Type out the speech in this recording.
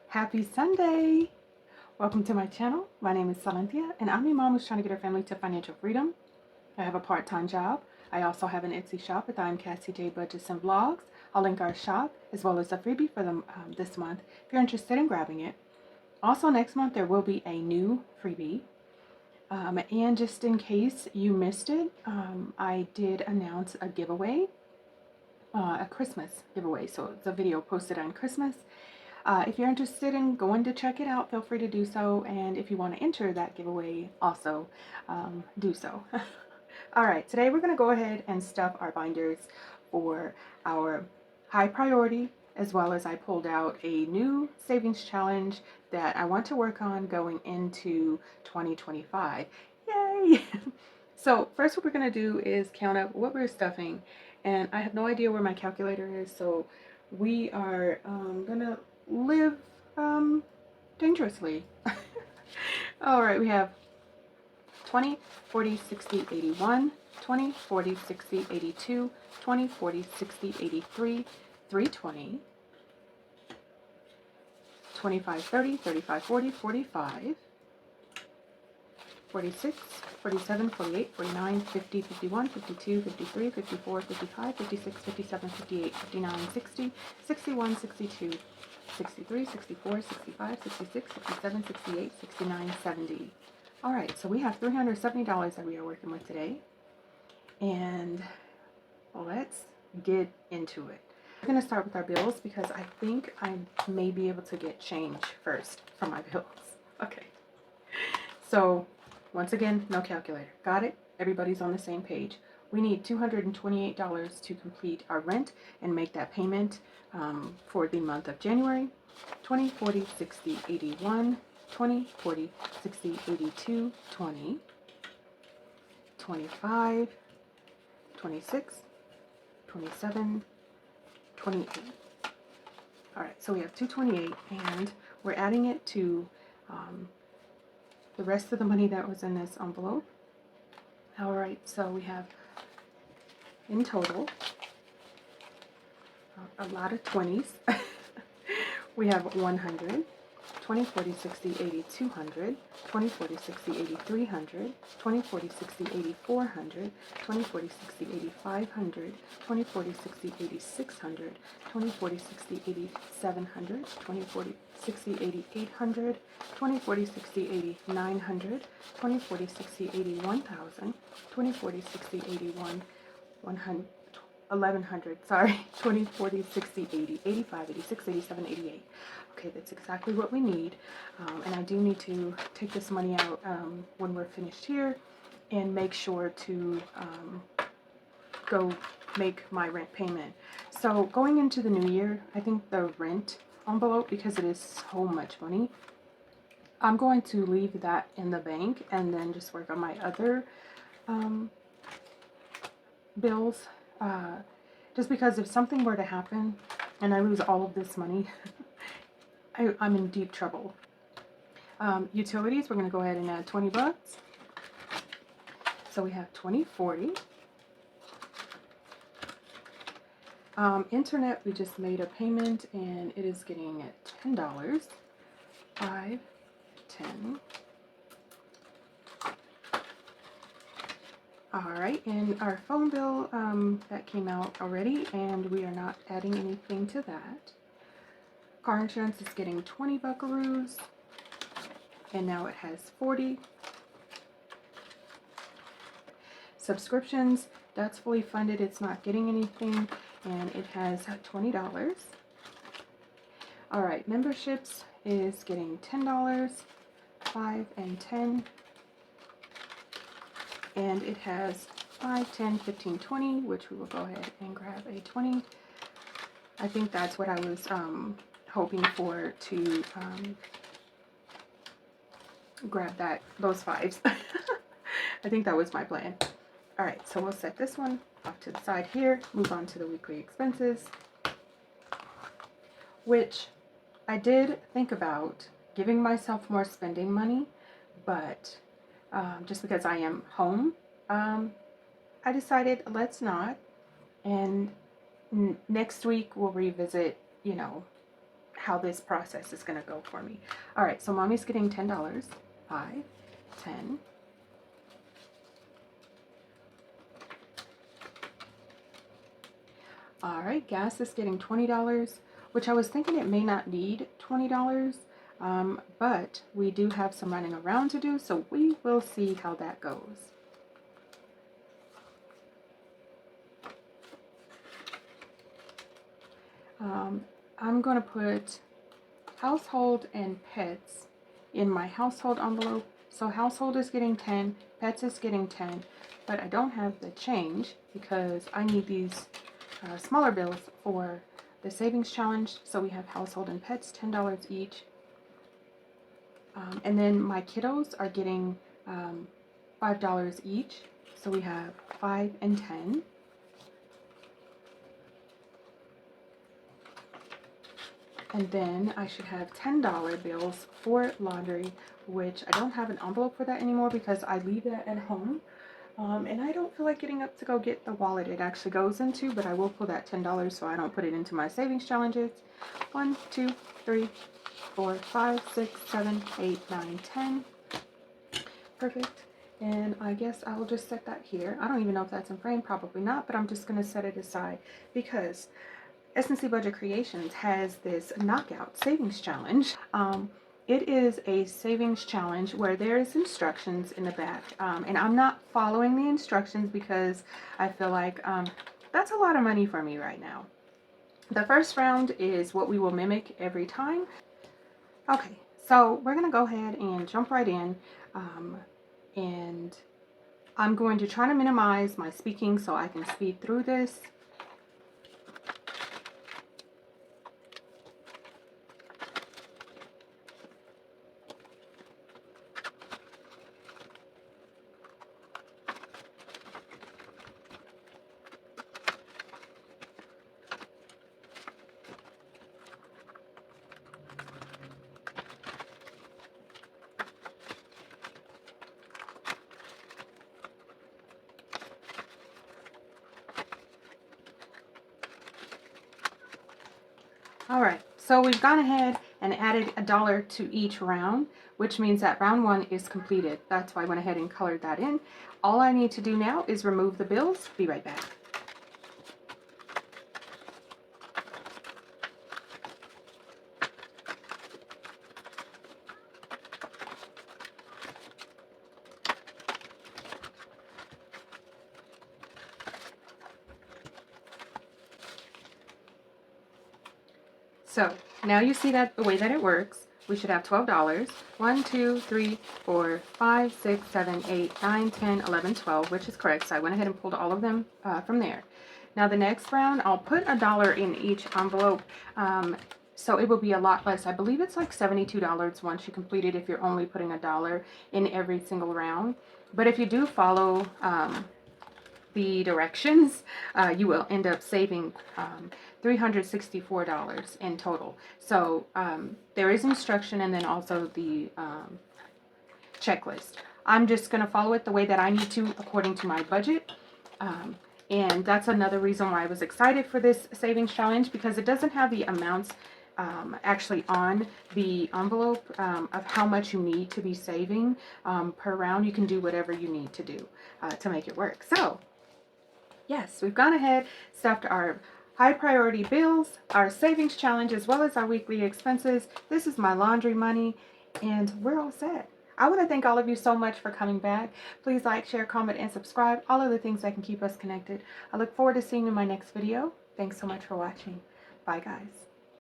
Happy Sunday! Welcome to my channel. My name is Silynthia, and I'm a mom who's trying to get her family to financial freedom. I have a part-time job. I also have an Etsy shop with SilynthiaBudgets and vlogs. I'll link our shop as well as a freebie for them this month if you're interested in grabbing it. Also, next month there will be a new freebie. And just in case you missed it, I did announce a giveaway, a Christmas giveaway. So it's a video posted on Christmas. If you're interested in going to check it out, feel free to do so. And if you want to enter that giveaway, also do so. All right, today we're going to go ahead and stuff our binders for our high priority, as well as I pulled out a new savings challenge that I want to work on going into 2025. Yay! So first what we're going to do is count up what we're stuffing. And I have no idea where my calculator is, so we are going to live dangerously. All right, we have 20, 40, 60, 81, 20, 40, 60, 82, 20, 40, 60, 83, 320, 25, 30, 35, 40, 45, 46, 47, 48, 49, 50, 51, 52, 53, 54, 55, 56, 57, 58, 59, 60, 61, 62, 63, 64, 65, 66, 67, 68, 69, 70. All right, so we have $370 that we are working with today. And let's get into it. We're going to start with our bills because I think I may be able to get change first for my bills. Okay. So, once again, no calculator. Got it? Everybody's on the same page. We need $228 to complete our rent and make that payment for the month of January. 20, 40, 60, 81, 20, 40, 60, 82, 20, 25, 26, 27, 28. All right, so we have 228 and we're adding it to the rest of the money that was in this envelope. All right, so we have in total a lot of 20s. We have 100, 20, 40, 60, 80, 200, 20, 40, 60, 80, 300, 20, 40, 60, 80, 400, 20, 40, 60, 80, 500, 20, 40, 60, 80, 600, 20, 40, 60, 80, 700, 20, 40, 60, 80, 800, 20, 40, 60, 80, 900, 20, 40, 60, 80, 1000, 20, 40, 60, 81, 100, 1100, sorry, 20, 40, 60, 80, 85, 86, 87, 88. Okay, that's exactly what we need. And I do need to take this money out when we're finished here and make sure to go make my rent payment. So going into the new year, I think the rent envelope, because it is so much money, I'm going to leave that in the bank and then just work on my other bills. Just because if something were to happen and I lose all of this money, I'm in deep trouble. Utilities, we're going to go ahead and add 20 bucks. So we have 20, 40. Internet, we just made a payment and it is getting at $10. 5, 10. Alright, and our phone bill, that came out already, and we are not adding anything to that. Car insurance is getting 20 buckaroos, and now it has 40. Subscriptions, that's fully funded, it's not getting anything, and it has $20. Alright, memberships is getting $10, 5 and 10. And it has 5, 10, 15, 20, which we will go ahead and grab a 20. I think that's what I was hoping for, to grab those 5s. I think that was my plan. All right, so we'll set this one off to the side here, move on to the weekly expenses, which I did think about giving myself more spending money, but just because I am home, I decided let's not. And next week we'll revisit, how this process is going to go for me. All right, so mommy's getting $10. 5, 10. All right, gas is getting $20, which I was thinking it may not need $20, but we do have some running around to do, so we will see how that goes. I'm going to put household and pets in my household envelope. So household is getting 10, pets is getting 10, but I don't have the change because I need these smaller bills for the savings challenge. So we have household and pets, $10 each. And then my kiddos are getting $5 each. So we have 5 and 10. And then I should have $10 bills for laundry, which I don't have an envelope for that anymore because I leave that at home. And I don't feel like getting up to go get the wallet it actually goes into, but I will pull that $10 so I don't put it into my savings challenges. 1, 2, 3, 4, 5, 6, 7, 8, 9, 10. Perfect. And I guess I will just set that here. I don't even know if that's in frame, probably not, but I'm just going to set it aside because SilynthiaC Budget Creations has this knockout savings challenge. It is a savings challenge where there is instructions in the back, and I'm not following the instructions because I feel like that's a lot of money for me right now. The first round is what we will mimic every time. Okay, so we're gonna go ahead and jump right in, and I'm going to try to minimize my speaking so I can speed through this. All right, so we've gone ahead and added $1 to each round, which means that round 1 is completed. That's why I went ahead and colored that in. All I need to do now is remove the bills. Be right back. So now you see that the way that it works, we should have $12. 1, 2, 3, 4, 5, 6, 7, 8, 9, 10, 11, 12, which is correct. So I went ahead and pulled all of them from there. Now the next round, I'll put $1 in each envelope. So it will be a lot less. I believe it's like $72 once you complete it if you're only putting $1 in every single round. But if you do follow the directions, you will end up saving $364 in total. So there is instruction and then also the checklist. I'm just going to follow it the way that I need to according to my budget. And that's another reason why I was excited for this savings challenge, because it doesn't have the amounts actually on the envelope of how much you need to be saving per round. You can do whatever you need to do to make it work. So yes, we've gone ahead, stuffed our high priority bills, our savings challenge, as well as our weekly expenses. This is my laundry money, and we're all set. I want to thank all of you so much for coming back. Please like, share, comment, and subscribe. All of the things that can keep us connected. I look forward to seeing you in my next video. Thanks so much for watching. Bye, guys.